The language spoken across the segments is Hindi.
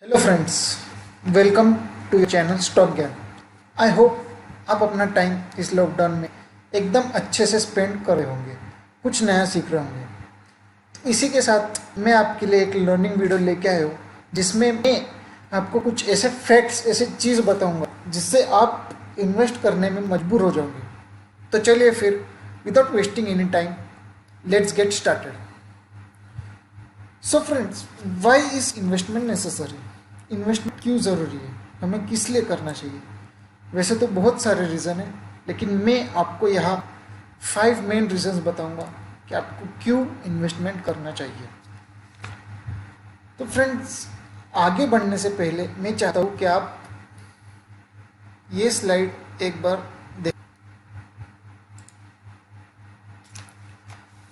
Hello friends, welcome to your channel stock Gyan. I hope आप अपना टाइम इस लॉकडाउन में एकदम अच्छे से स्पेंड कर रहे होंगे, कुछ नया सीख रहे होंगे। तो इसी के साथ मैं आपके लिए एक लर्निंग वीडियो लेके आया हूँ, जिसमें मैं आपको कुछ ऐसे फैक्ट्स, ऐसे चीज़ बताऊँगा जिससे आप इन्वेस्ट करने में मजबूर हो जाओगे। तो चलिए फिर, without wasting any time, let's get started. So friends, why is investment necessary? Investment क्यों ज़रूरी है, हमें किस लिए करना चाहिए? वैसे तो बहुत सारे रीज़न है, लेकिन मैं आपको यहाँ 5 मेन रीजंस बताऊंगा कि आपको क्यों इन्वेस्टमेंट करना चाहिए। तो फ्रेंड्स, आगे बढ़ने से पहले मैं चाहता हूँ कि आप ये स्लाइड एक बार देख।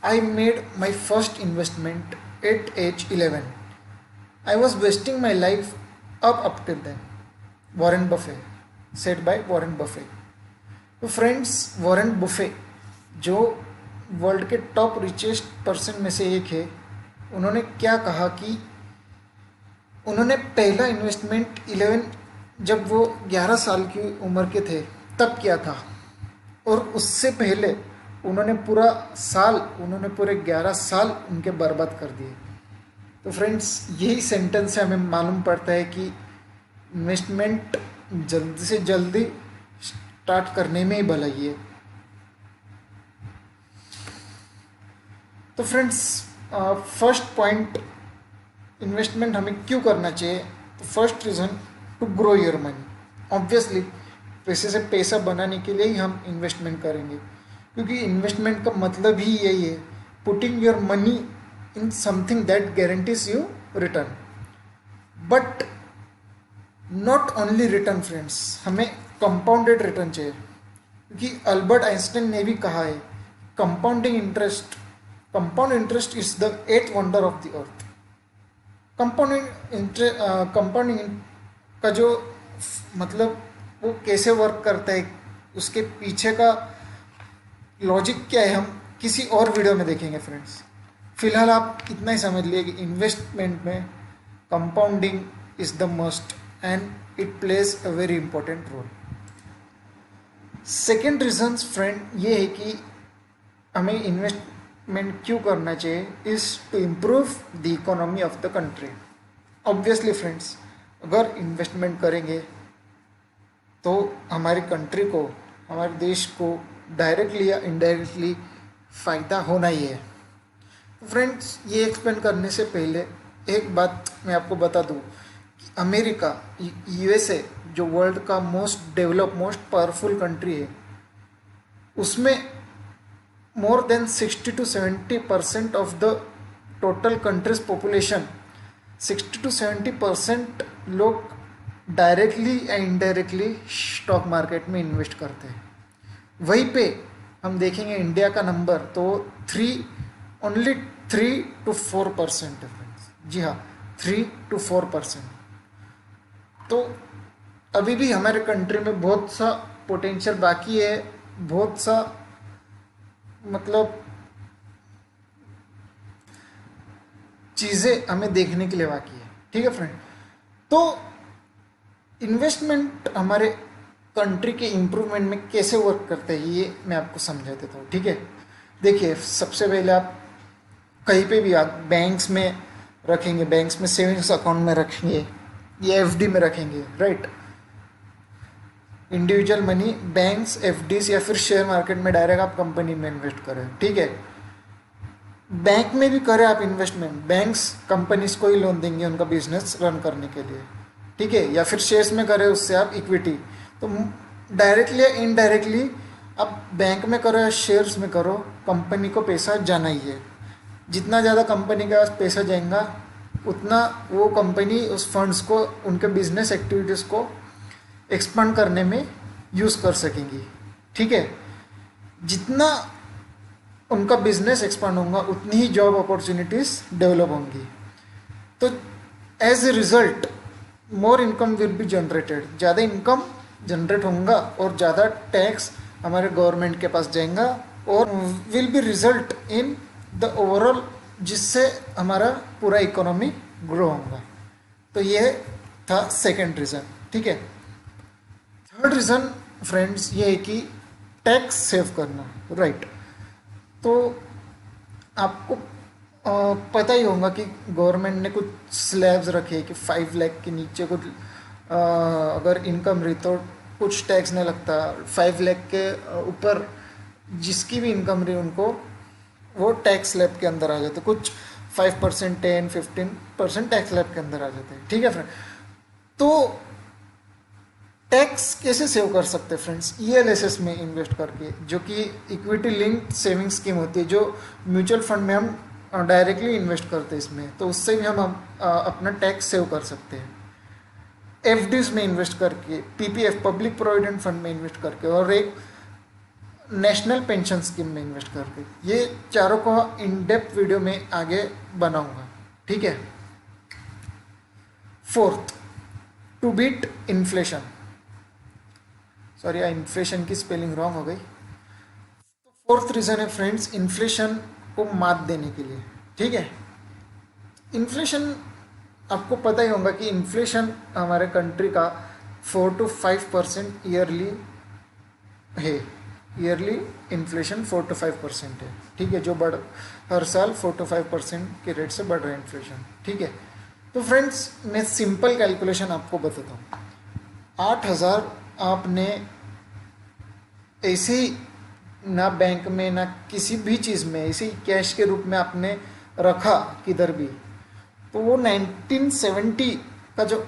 I made my first investment at age 11। I was wasting my life up till then. Warren Buffett, said by Warren Buffett. तो फ्रेंड्स, वॉरेन बफे जो वर्ल्ड के टॉप रिचेस्ट पर्सन में से एक है, उन्होंने क्या कहा कि उन्होंने पहला इन्वेस्टमेंट 11 जब वो 11 साल की उम्र के थे तब किया था, और उससे पहले उन्होंने पूरे 11 साल उनके बर्बाद कर दिए। तो फ्रेंड्स, यही सेंटेंस से हमें मालूम पड़ता है कि इन्वेस्टमेंट जल्दी से जल्दी स्टार्ट करने में ही भलाई है। तो फ्रेंड्स, फर्स्ट पॉइंट, इन्वेस्टमेंट हमें क्यों करना चाहिए? तो first reason, to grow your money. Obviously पैसे से पैसा बनाने के लिए ही हम इन्वेस्टमेंट करेंगे, क्योंकि इन्वेस्टमेंट का मतलब ही यही है, putting your money in something that guarantees you return, but not only return friends, हमें compounded return चाहिए, क्योंकि अल्बर्ट आइंस्टाइन ने भी कहा है, compound interest is the eighth wonder of the earth। Compounding का जो मतलब वो कैसे वर्क करता है, उसके पीछे का लॉजिक क्या है, हम किसी और वीडियो में देखेंगे फ्रेंड्स। फिलहाल आप इतना ही समझ लिए कि इन्वेस्टमेंट में compounding is the must and it plays a very important role. Second reason friend ये है कि हमें इन्वेस्टमेंट क्यों करना चाहिए, is to improve the economy of the country. Obviously friends, अगर इन्वेस्टमेंट करेंगे तो हमारी कंट्री को, हमारे देश को डायरेक्टली या इनडायरेक्टली फ़ायदा होना ही है। फ्रेंड्स, ये एक्सप्लेन करने से पहले एक बात मैं आपको बता दूं कि अमेरिका, यूएसए, जो वर्ल्ड का most develop, most powerful country है, उसमें more than 60 to 70% of the total countries population, 60 to 70% लोग डायरेक्टली या इनडायरेक्टली स्टॉक मार्केट में इन्वेस्ट करते हैं। वहीं पे हम देखेंगे इंडिया का नंबर तो ओनली 3 to 4% है फ्रेंड्स। जी हाँ, 3 to 4%। तो अभी भी हमारे कंट्री में बहुत सा पोटेंशियल बाकी है, बहुत सा मतलब चीज़ें हमें देखने के लिए बाकी है। ठीक है फ्रेंड, तो इन्वेस्टमेंट हमारे कंट्री के इम्प्रूवमेंट में कैसे वर्क करता है, ये मैं आपको समझा देता हूँ। ठीक है, देखिए, सबसे पहले आप कहीं पे भी आप बैंक्स में रखेंगे, बैंक्स में सेविंग्स अकाउंट में रखेंगे या एफडी में रखेंगे, right. Individual money, banks, FDs या फिर शेयर मार्केट में डायरेक्ट आप कंपनी में इन्वेस्ट करें। ठीक है, बैंक में भी करें आप इन्वेस्टमेंट, बैंक्स कंपनीज को ही लोन देंगे उनका बिजनेस रन करने के लिए। ठीक है, या फिर शेयर्स में करें, उससे आप इक्विटी। तो डायरेक्टली या इनडायरेक्टली आप बैंक में करो या शेयर्स में करो, कंपनी को पैसा जाना ही है। जितना ज़्यादा कंपनी के पास पैसा जाएगा, उतना वो कंपनी उस फंड्स को उनके बिजनेस एक्टिविटीज़ को एक्सपांड करने में यूज़ कर सकेंगी। ठीक है, जितना उनका बिजनेस एक्सपांड होगा, उतनी ही जॉब अपॉर्चुनिटीज़ डेवलप होंगी। तो as a result more income will be generated, ज़्यादा इनकम जनरेट होगा और ज़्यादा टैक्स हमारे गवर्नमेंट के पास जाएगा और will be result in the overall, जिससे हमारा पूरा इकोनॉमी ग्रो होगा। तो ये था सेकेंड रीज़न। ठीक है, थर्ड रीज़न फ्रेंड्स ये है कि टैक्स सेव करना, राइट। तो आपको पता ही होगा कि गवर्नमेंट ने कुछ स्लैब्स रखे हैं कि 5 लाख के नीचे कुछ अगर इनकम रही तो कुछ टैक्स नहीं लगता, 5 लाख के ऊपर जिसकी भी इनकम रही उनको वो टैक्स स्लैब के अंदर आ जाते, कुछ 5%, 10-15% टैक्स स्लैब के अंदर आ जाते हैं। ठीक है फ्रेंड, तो टैक्स कैसे सेव कर सकते हैं फ्रेंड्स? ELSS में इन्वेस्ट करके, जो कि इक्विटी लिंक्ड सेविंग स्कीम होती है, जो म्यूचुअल फंड में हम डायरेक्टली इन्वेस्ट करते हैं इसमें, तो उससे भी हम अपना टैक्स सेव कर सकते हैं। FDs में इन्वेस्ट करके, PPF पब्लिक प्रोविडेंट फंड में इन्वेस्ट करके, और एक नेशनल पेंशन स्कीम में इन्वेस्ट करके। ये चारों को इन डेप्थ वीडियो में आगे बनाऊंगा। ठीक है, fourth, to beat inflation, sorry inflation की स्पेलिंग रॉन्ग हो गई। तो फोर्थ रीज़न है फ्रेंड्स इन्फ्लेशन को मात देने के लिए। ठीक है, इन्फ्लेशन आपको पता ही होगा कि इन्फ्लेशन हमारे कंट्री का 4 to 5% ईयरली है। ईयरली इन्फ्लेशन 4 to 5% है। ठीक है, जो हर साल 4 to 5% के रेट से बढ़ रहा है इन्फ्लेशन। ठीक है, तो फ्रेंड्स मैं सिंपल कैलकुलेशन आपको बताता हूँ। 8,000 आपने ऐसे ही ना बैंक में ना किसी भी चीज़ में ऐसे ही कैश के रूप में आपने रखा किधर भी, तो वो 1970 का जो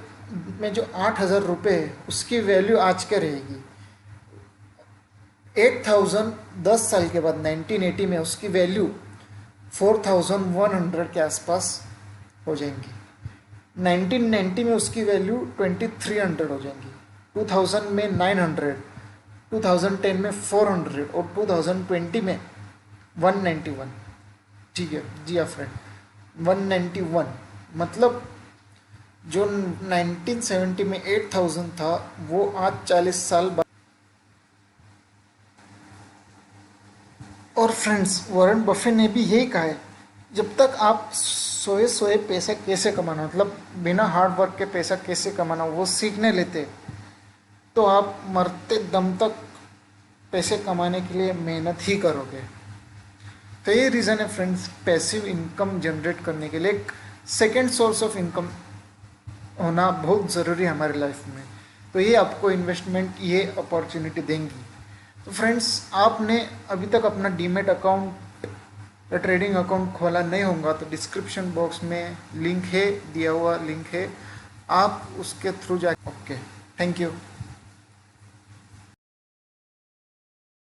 8,000 रुपये है उसकी वैल्यू आज क्या रहेगी? 8,000 10 साल के बाद 1980 में उसकी वैल्यू 4,100 के आसपास हो जाएंगी। 1990 में उसकी वैल्यू 2,300 हो जाएंगी, 2000 में 900, 2010 में 400 और 2020 में 191। ठीक है जी हाँ फ्रेंड, 191 मतलब जो 1970 में 8,000 था वो आज 40 साल बाद। और फ्रेंड्स वॉरेन बफेट ने भी यही कहा है, जब तक आप सोए पैसा कैसे कमाना, मतलब बिना हार्ड वर्क के पैसा कैसे कमाना वो सीखने लेते, तो आप मरते दम तक पैसे कमाने के लिए मेहनत ही करोगे। तो ये रीज़न है फ्रेंड्स पैसिव इनकम जनरेट करने के लिए एक सेकेंड सोर्स ऑफ इनकम होना बहुत ज़रूरी है हमारी लाइफ में। तो ये आपको इन्वेस्टमेंट ये अपॉर्चुनिटी देंगी। तो फ्रेंड्स आपने अभी तक अपना डीमेट अकाउंट या ट्रेडिंग अकाउंट खोला नहीं होगा तो डिस्क्रिप्शन बॉक्स में लिंक है, दिया हुआ लिंक है, आप उसके थ्रू जा। Okay, thank you.